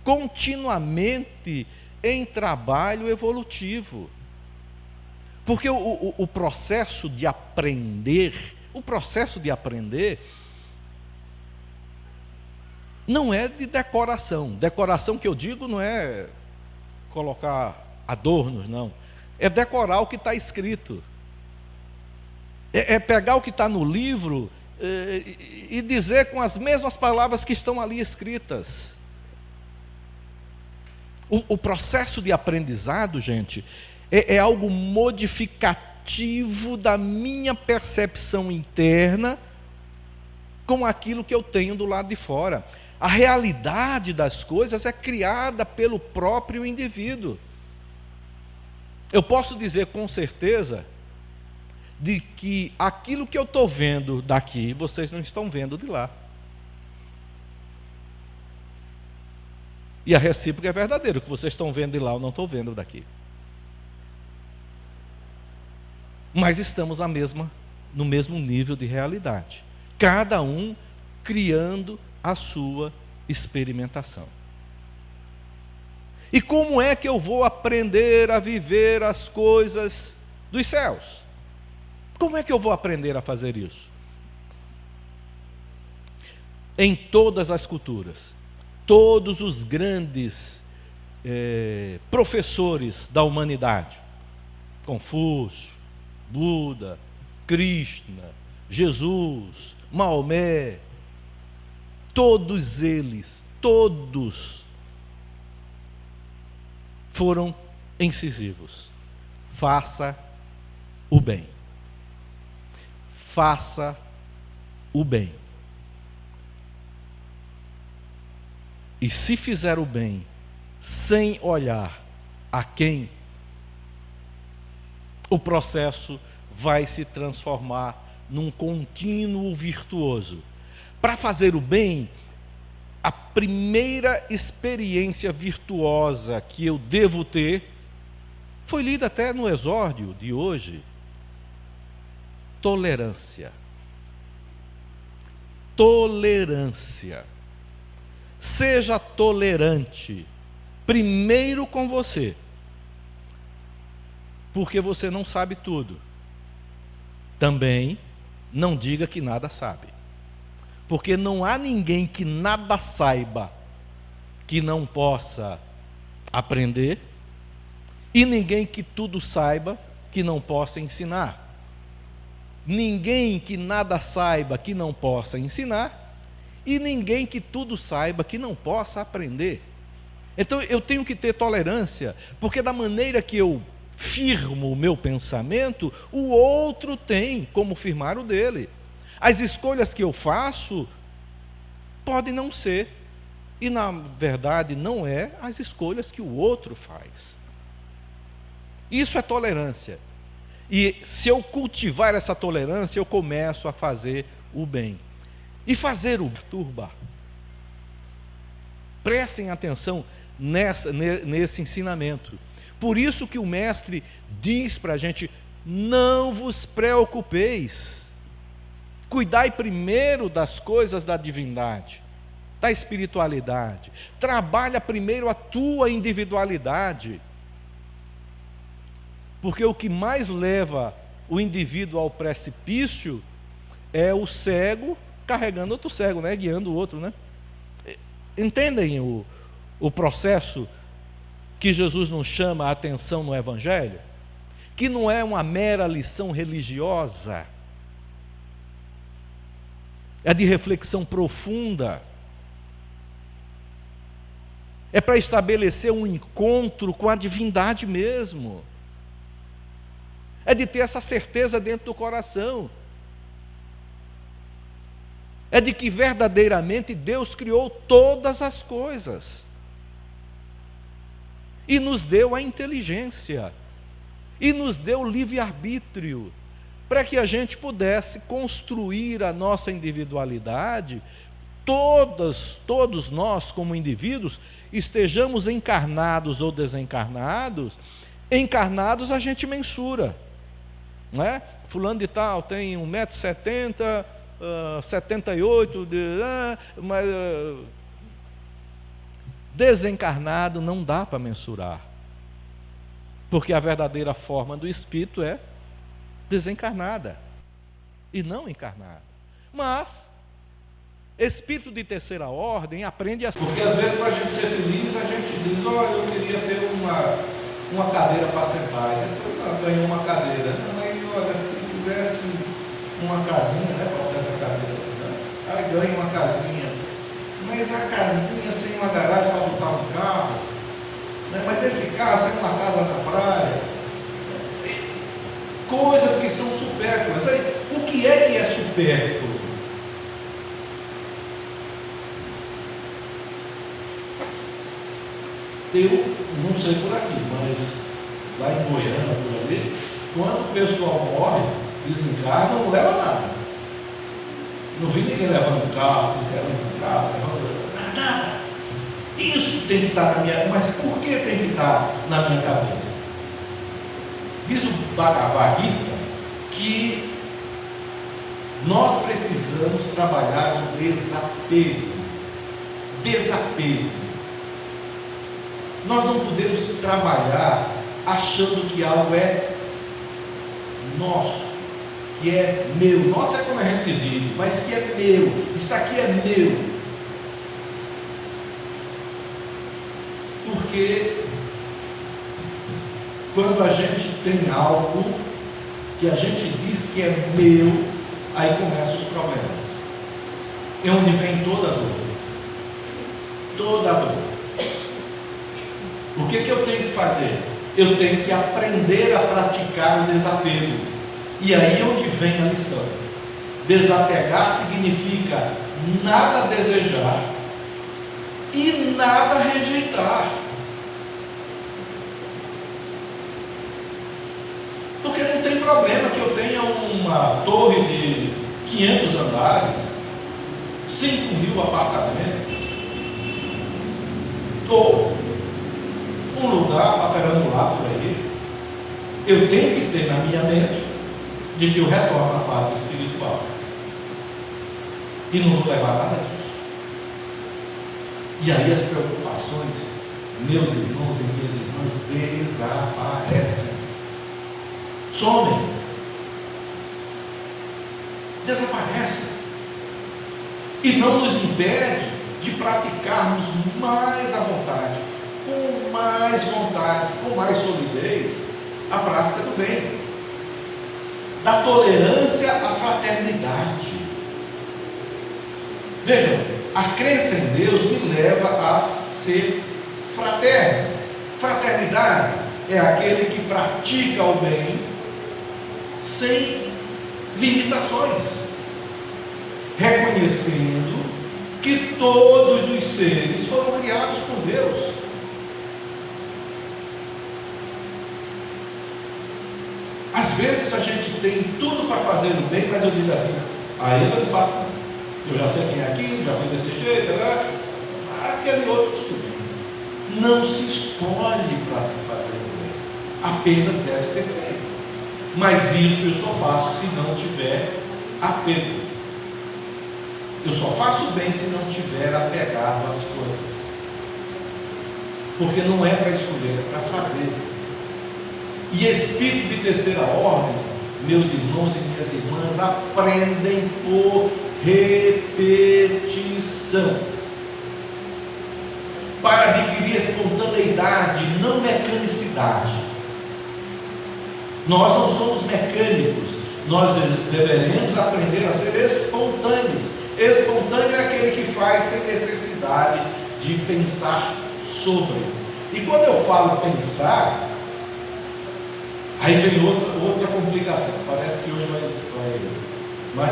continuamente em trabalho evolutivo. Porque o processo de aprender, não é de decoração. Decoração que eu digo não é colocar adornos, não. É decorar o que está escrito. É pegar o que está no livro e dizer com as mesmas palavras que estão ali escritas. O processo de aprendizado, gente, é algo modificativo da minha percepção interna com aquilo que eu tenho do lado de fora. A realidade das coisas é criada pelo próprio indivíduo. Eu posso dizer com certeza de que aquilo que eu estou vendo daqui, vocês não estão vendo de lá. E a recíproca é verdadeira, o que vocês estão vendo de lá eu não estou vendo daqui. Mas estamos no mesmo nível de realidade. Cada um criando a sua experimentação. E como é que eu vou aprender a viver as coisas dos céus? Como é que eu vou aprender a fazer isso? Em todas as culturas, todos os grandes professores da humanidade, Confúcio, Buda, Krishna, Jesus, Maomé, todos eles, foram incisivos. Faça o bem. Faça o bem. E se fizer o bem, sem olhar a quem, o processo vai se transformar num contínuo virtuoso. Para fazer o bem, a primeira experiência virtuosa que eu devo ter, foi lida até no exórdio de hoje, tolerância. Tolerância. Seja tolerante, primeiro com você, porque você não sabe tudo. Também não diga que nada sabe. Porque não há ninguém que nada saiba que não possa aprender, e ninguém que tudo saiba que não possa ensinar. Ninguém que nada saiba que não possa ensinar, e ninguém que tudo saiba que não possa aprender. Então eu tenho que ter tolerância, porque da maneira que eu firmo o meu pensamento, o outro tem como firmar o dele. As escolhas que eu faço podem não ser, e na verdade não é as escolhas que o outro faz. Isso é tolerância. E se eu cultivar essa tolerância, eu começo a fazer o bem. E fazer o turba. Prestem atenção nesse ensinamento. Por isso que o mestre diz para a gente: não vos preocupeis. Cuidai primeiro das coisas da divindade, da espiritualidade. Trabalha primeiro a tua individualidade. Porque o que mais leva o indivíduo ao precipício é o cego carregando outro cego, né? Guiando o outro, né? Entendem o processo que Jesus nos chama a atenção no Evangelho? Que não é uma mera lição religiosa, é de reflexão profunda, é para estabelecer um encontro com a divindade mesmo, é de ter essa certeza dentro do coração, é de que verdadeiramente Deus criou todas as coisas e nos deu a inteligência e nos deu o livre-arbítrio para que a gente pudesse construir a nossa individualidade. Todos nós, como indivíduos, estejamos encarnados ou desencarnados. Encarnados a gente mensura, não é? Fulano de tal tem 1,70 m, 78, mas desencarnado não dá para mensurar, porque a verdadeira forma do espírito é desencarnada e não encarnada. Mas espírito de terceira ordem aprende a... Porque às vezes, para a gente ser feliz, a gente diz: olha, eu queria ter uma cadeira para sentar. Eu ganhei uma cadeira. Mas olha, se tivesse uma casinha, né, para ter essa cadeira, né? Aí ganha uma casinha. Mas a casinha sem uma garagem para botar um carro, né? Mas esse carro sem uma casa na praia. Coisas que são supérfluas. Aí, o que é supérfluo? Eu não sei por aqui, mas lá em Goiânia, por ali, quando o pessoal morre, desencarna, não leva nada. Não vi ninguém levando carro, nada. Isso tem que estar na minha... Mas por que tem que estar na minha cabeça? Diz o Bhagavad Gita que nós precisamos trabalhar o desapego. Nós não podemos trabalhar achando que algo é nosso, que é meu. Nosso é quando a gente vive, mas que é meu. Isso aqui é meu. Porque quando a gente tem algo que a gente diz que é meu, aí começam os problemas. É onde vem toda a dor. Toda a dor. O que eu tenho que fazer? Eu tenho que aprender a praticar o desapego. E aí é onde vem a lição. Desapegar significa nada desejar e nada rejeitar. Porque não tem problema que eu tenha uma torre de 500 andares, 5.000 apartamentos, ou um lugar para perambular por aí. Eu tenho que ter na minha mente de que eu retorno à pátria espiritual. E não vou levar nada disso. E aí as preocupações, meus irmãos e minhas irmãs, desaparecem. Somem. Desaparecem. E não nos impede de praticarmos mais à vontade, com mais vontade, com mais solidez, a prática do bem, da tolerância à fraternidade. Vejam, a crença em Deus me leva a ser fraterno. Fraternidade é aquele que pratica o bem sem limitações, reconhecendo que todos os seres foram criados por Deus. Às vezes a gente tem tudo para fazer o bem, mas eu digo assim: aí eu não faço nada. Eu já sei quem é aquilo, já foi desse jeito, né? Aquele outro tudo bem. Não se escolhe para se fazer o bem, apenas deve ser feito. Mas isso eu só faço se não tiver apego. Eu só faço o bem se não tiver apegado às coisas. Porque não é para escolher, é para fazer. E espírito de terceira ordem, meus irmãos e minhas irmãs, aprendem por repetição, para adquirir espontaneidade, não mecanicidade. Nós não somos mecânicos, nós deveremos aprender a ser espontâneos. Espontâneo é aquele que faz sem necessidade de pensar sobre. E quando eu falo pensar, aí vem outra complicação. Parece que hoje vai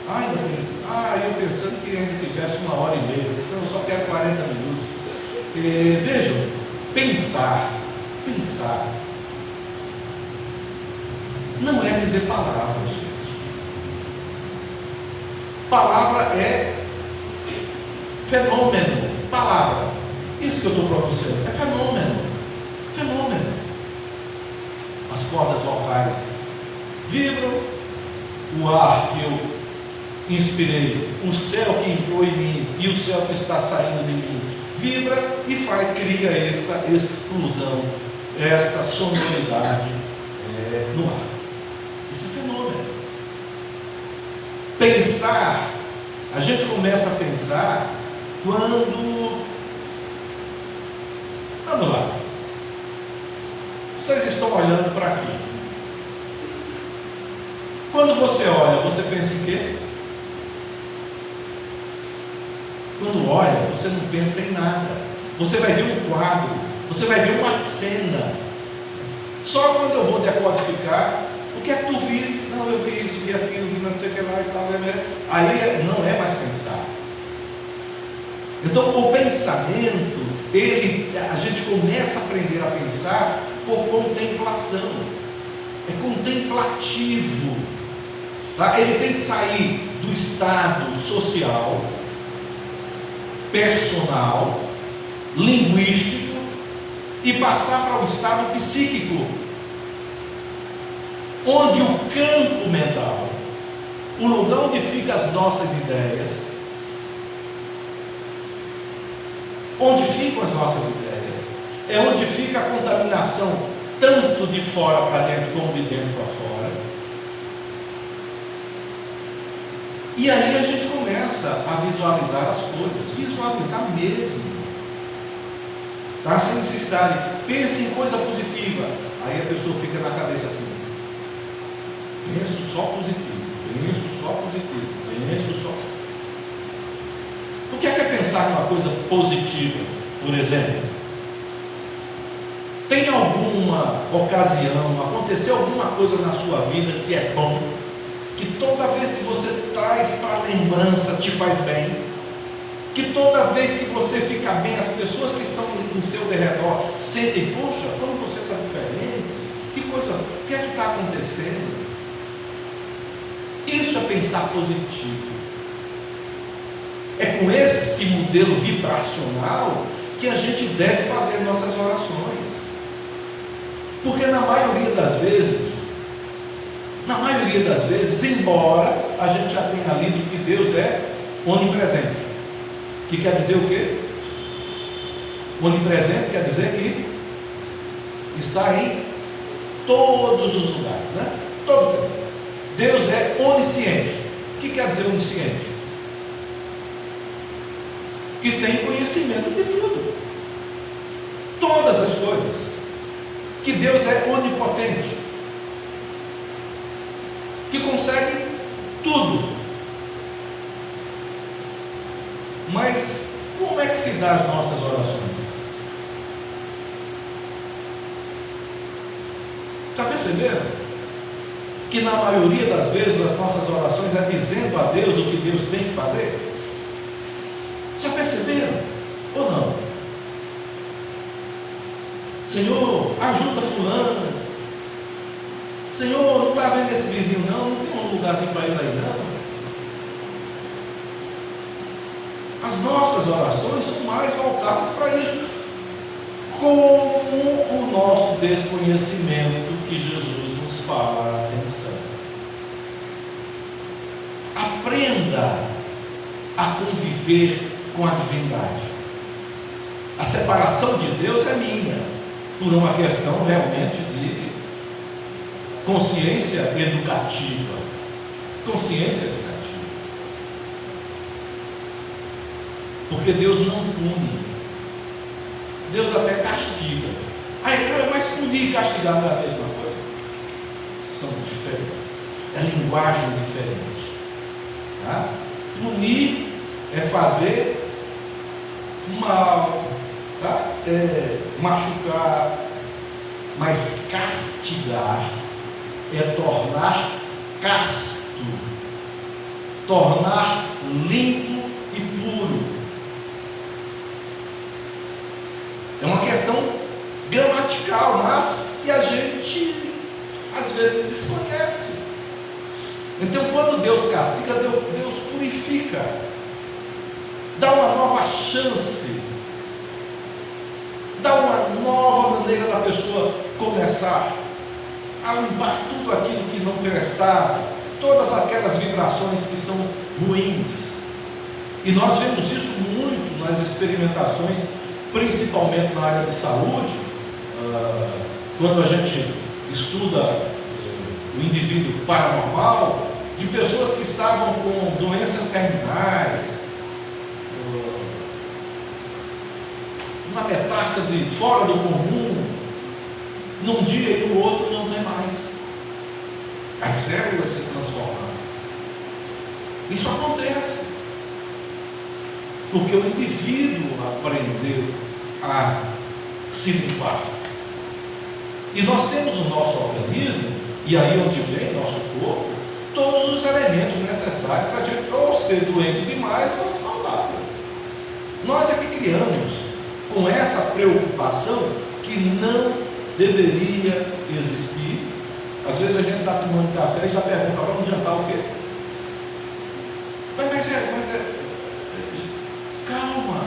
ainda tem. Eu pensando que ainda tivesse 1h30, senão eu só quero 40 minutos. Vejam, pensar não é dizer palavras, gente. Palavra é fenômeno. Palavra, isso que eu estou pronunciando, é fenômeno. As cordas vocais vibram, o ar que eu inspirei, o céu que entrou em mim e o céu que está saindo de mim vibra e cria essa explosão, essa sonoridade no ar. Esse é fenômeno. Pensar, a gente começa a pensar quando, vamos lá, vocês estão olhando para aqui. Quando você olha, você pensa em quê? Quando olha, você não pensa em nada. Você vai ver um quadro, você vai ver uma cena. Só quando eu vou decodificar, o que é que tu viste? Não, eu vi isso, vi aquilo, vi não sei o que lá e tal. Aí não é mais pensar. Então o pensamento, a gente começa a aprender a pensar por contemplação. É contemplativo. Tá? Ele tem que sair do estado social, personal, linguístico e passar para o estado psíquico, onde o campo mental, o lugar onde ficam as nossas ideias, é onde fica a contaminação, tanto de fora para dentro como de dentro para fora. E aí a gente começa a visualizar as coisas, visualizar mesmo, tá? Sem necessidade. Pense em coisa positiva. Aí a pessoa fica na cabeça assim: penso só positivo. O que é pensar numa coisa positiva? Por exemplo, tem alguma ocasião, aconteceu alguma coisa na sua vida que é bom, que toda vez que você traz para a lembrança te faz bem, que toda vez que você fica bem, as pessoas que estão em seu derredor sentem: poxa, como você está diferente, que coisa, o que é que está acontecendo? Isso é pensar positivo. É com esse modelo vibracional que a gente deve fazer nossas orações. Porque na maioria das vezes, embora a gente já tenha lido que Deus é onipresente, que quer dizer o quê? Onipresente quer dizer que está em todos os lugares, né? Todo tempo. Deus é onisciente. O que quer dizer onisciente? Que tem conhecimento de tudo, todas as coisas. Que Deus é onipotente, que consegue tudo. Mas como é que se dá as nossas orações? Já perceberam que na maioria das vezes as nossas orações é dizendo a Deus o que Deus tem que fazer? Já perceberam ou não? Senhor, ajuda fulano. Senhor, não está vendo esse vizinho não tem um lugarzinho para ir aí não. As nossas orações são mais voltadas para isso, com o nosso desconhecimento que Jesus nos fala a atenção. Aprenda a conviver com a divindade. A separação de Deus é minha, por uma questão realmente de consciência educativa. Porque Deus não pune, Deus até castiga. Mas punir e castigar não é a mesma coisa? São diferentes, é linguagem diferente, tá? Punir é fazer mal, tá? Machucar, mas castigar é tornar casto, tornar limpo e puro. É uma questão gramatical, mas que a gente às vezes desconhece. Então, quando Deus castiga, Deus purifica, dá uma nova chance, dá uma nova maneira da pessoa começar a limpar tudo aquilo que não prestava, todas aquelas vibrações que são ruins. E nós vemos isso muito nas experimentações, principalmente na área de saúde, quando a gente estuda o indivíduo paranormal, de pessoas que estavam com doenças terminais, uma metástase fora do comum, num dia e no outro não tem mais. As células se transformaram. Isso acontece porque o indivíduo aprendeu a se limpar. E nós temos no nosso organismo, e aí onde vem nosso corpo, todos os elementos necessários para a gente ou ser doente demais ou saudável. Nós é que criamos com essa preocupação que não deveria existir. Às vezes a gente está tomando café e já pergunta: vamos jantar o quê? Mas calma,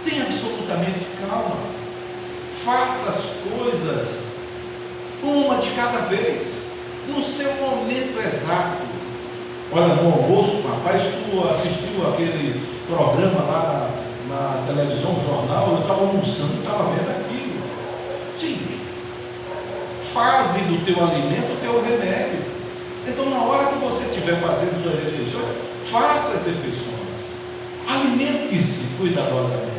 tenha absolutamente calma, faça as coisas uma de cada vez, no seu momento exato. Olha, no almoço, rapaz, tu assistiu aquele programa lá na televisão, jornal, eu estava almoçando, estava vendo aquilo. Sim, faze do teu alimento o teu remédio. Então, na hora que você estiver fazendo suas refeições, faça as refeições, alimente-se cuidadosamente.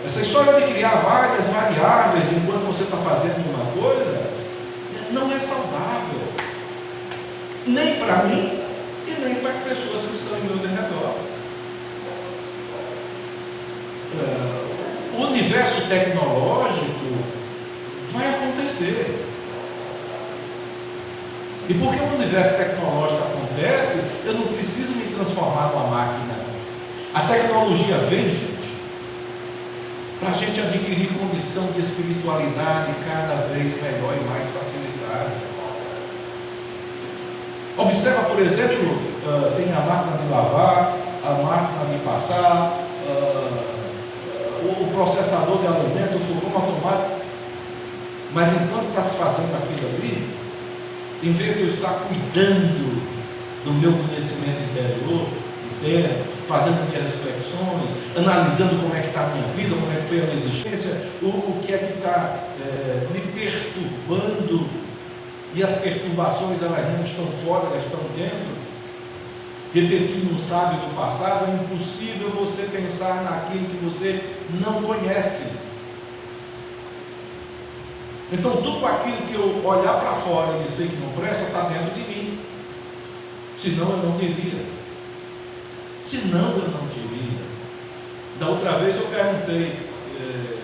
Essa história de criar várias variáveis enquanto você está fazendo uma coisa não é saudável, nem para mim e nem para as pessoas que estão em meu redor. O universo tecnológico vai acontecer. E porque o universo tecnológico acontece, eu não preciso me transformar numa máquina. A tecnologia vem, gente, para a gente adquirir condição de espiritualidade cada vez melhor e mais facilitada. Observa, por exemplo, tem a máquina de lavar, a máquina de passar, o processador de alimento, o fogão automático. Mas enquanto está se fazendo aquilo ali, em vez de eu estar cuidando do meu conhecimento interior, interno, fazendo minhas reflexões, analisando como é que está a minha vida, como é que foi a minha existência, o que é que está me perturbando, e as perturbações elas não estão fora, elas estão dentro. Repetindo um sábio do passado, é impossível você pensar naquilo que você não conhece. Então tudo aquilo que eu olhar para fora e dizer que não presta, está dentro de mim. Senão eu não teria. Da outra vez eu perguntei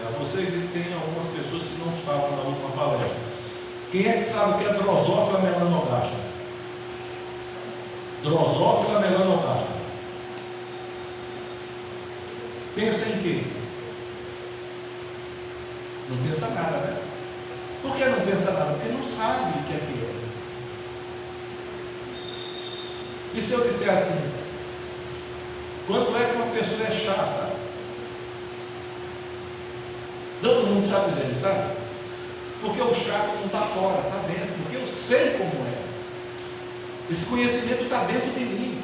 a vocês, e tem algumas pessoas que não estavam na última palestra: quem é que sabe o que é drosófila melanogasta? Drosófila melanogasta. Pensa em quê? Não pensa nada, né? Por que não pensa nada? Porque não sabe o que é que é. E se eu disser assim: quanto é que uma pessoa é chata? Todo mundo sabe dizer, sabe? Porque o chato não está fora, está dentro. Porque eu sei como é. Esse conhecimento está dentro de mim.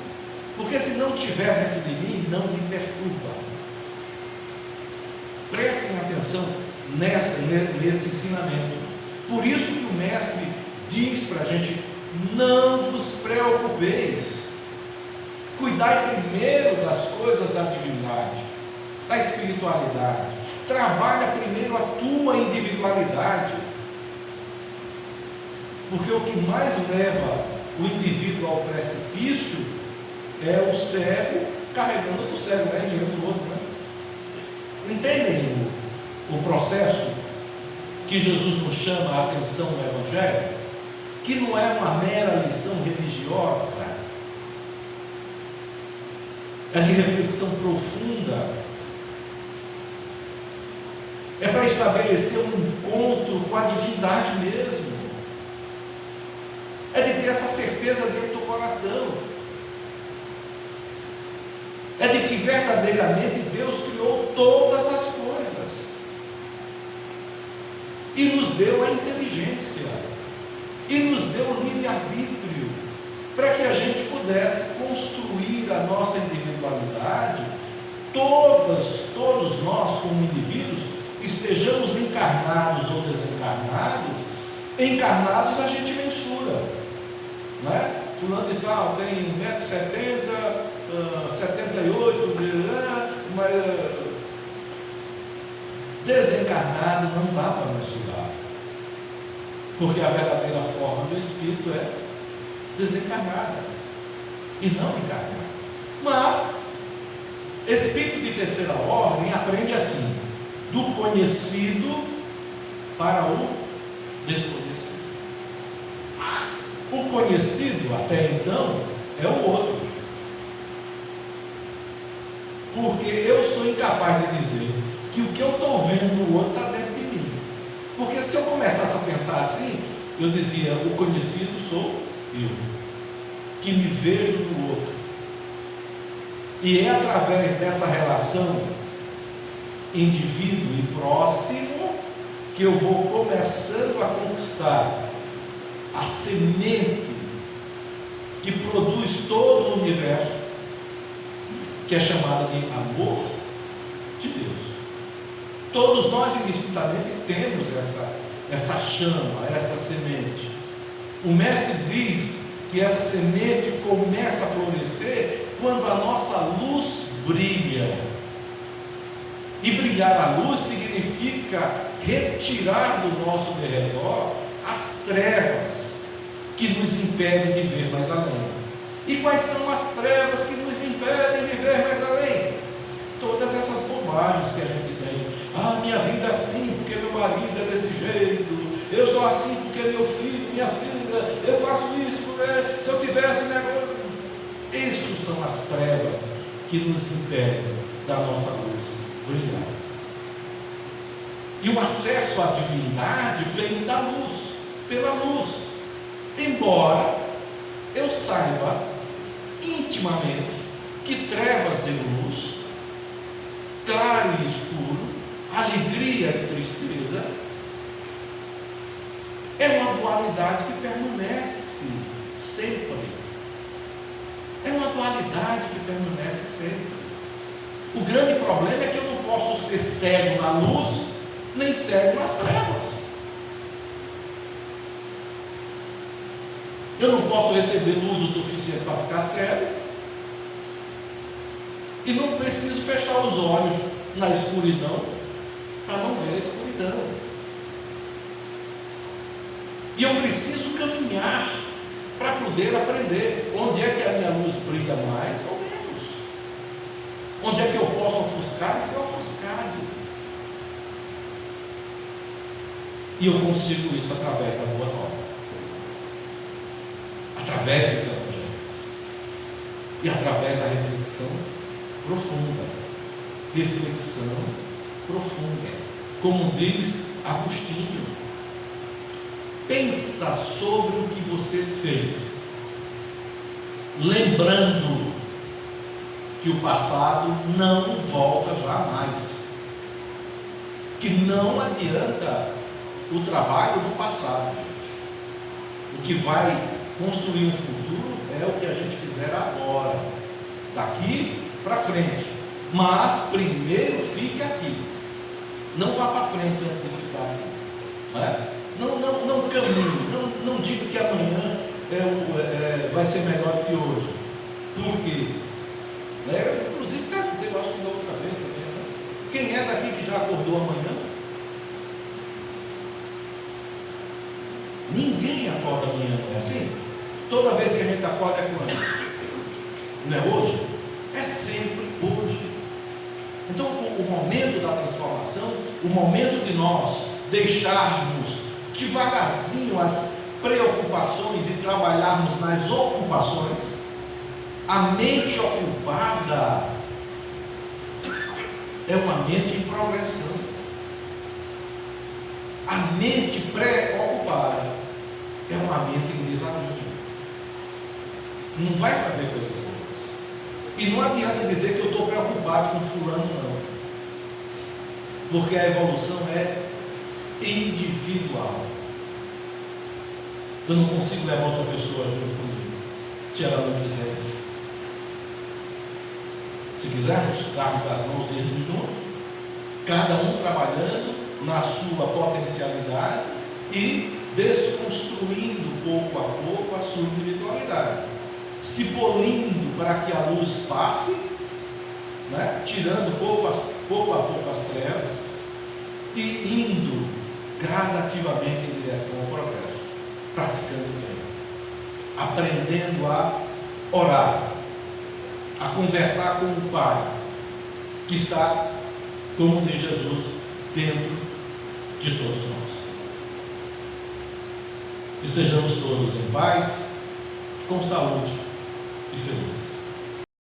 Porque se não estiver dentro de mim, não me perturba. Prestem atenção nesse ensinamento. Por isso que o mestre diz para a gente: não vos preocupeis. Cuidai primeiro das coisas da divindade, da espiritualidade. Trabalha primeiro a tua individualidade. Porque o que mais leva o indivíduo ao precipício é o cego carregando outro cego, né? Diante do outro, né? Entendem o processo que Jesus nos chama a atenção no Evangelho? Que não é uma mera lição religiosa, é de reflexão profunda, é para estabelecer um encontro com a divindade mesmo, é de ter essa certeza dentro do coração, é de que verdadeiramente Deus criou todas as coisas e nos deu a inteligência e nos deu o livre-arbítrio para que a gente pudesse construir a nossa individualidade. Todos nós como indivíduos, estejamos encarnados ou desencarnados. Encarnados a gente mensura, não é? Fulano de tal tem 1,70m, 78, mas desencarnado não dá para mensurar, porque a verdadeira forma do espírito é desencarnada e não encarnada. Mas espírito de terceira ordem aprende assim: do conhecido para o desconhecido. O conhecido até então é o outro, porque eu sou incapaz de dizer que o que eu estou vendo no outro está dentro de mim. Porque se eu começasse a pensar assim, eu dizia: o conhecido sou eu, que me vejo no outro. E é através dessa relação indivíduo e próximo que eu vou começando a conquistar a semente que produz todo o universo, que é chamada de amor de Deus. Todos nós indistintamente temos essa chama, essa semente. O mestre diz que essa semente começa a florescer quando a nossa luz brilha. E brilhar a luz significa retirar do nosso derredor as trevas que nos impedem de ver mais além. E quais são as trevas que nos impedem de ver mais além? Todas essas bobagens que a gente tem. Ah, minha vida é assim porque meu marido é desse jeito, eu sou assim porque meu filho, minha filha, eu faço isso porque se eu tivesse um negócio. Isso são as trevas que nos impedem da nossa luz brilhar. E o acesso à divindade vem da luz, pela luz. Embora eu saiba intimamente que trevas e luz, claro e escuro, alegria e tristeza, é uma dualidade que permanece sempre. É uma dualidade que permanece sempre. O grande problema é que eu não posso ser cego na luz, nem cego nas trevas. Eu não posso receber luz o suficiente para ficar cego, e não preciso fechar os olhos na escuridão para não ver a escuridão. E eu preciso caminhar para poder aprender onde é que a minha luz brilha mais ou menos, onde é que eu posso ofuscar e ser ofuscado. E eu consigo isso através da boa nova, através dos evangelhos e através da reflexão profunda. Reflexão profunda, como diz Agostinho: pensa sobre o que você fez, lembrando que o passado não volta jamais, que não adianta o trabalho do passado, gente. O que vai construir um futuro é o que a gente fizer agora, daqui para frente. Mas primeiro fique aqui, não vá para frente antes de ficar aqui, não é? Não caminhe, não diga que amanhã vai ser melhor que hoje. Por quê? Inclusive, eu acho que da outra vez também, né? Quem é daqui que já acordou amanhã? Ninguém acorda amanhã, não é assim? Toda vez que a gente acorda é quando? Não é hoje? É sempre hoje. Então, o momento da transformação, o momento de nós deixarmos devagarzinho as preocupações e trabalharmos nas ocupações, a mente ocupada é uma mente em progressão. A mente preocupada é uma mente em desarmonia. Não vai fazer coisas boas. E não adianta dizer que eu estou preocupado com fulano, não. Porque a evolução é individual. Eu não consigo levar outra pessoa junto comigo, se ela não quiser. Se quisermos darmos as mãos e irmos juntos, cada um trabalhando na sua potencialidade e desconstruindo pouco a pouco a sua individualidade, se polindo para que a luz passe, né? Tirando pouco a pouco as trevas e indo gradativamente em direção ao progresso, praticando bem, aprendendo a orar, a conversar com o Pai, que está, como diz Jesus, dentro de todos nós. E sejamos todos em paz, com saúde e felizes.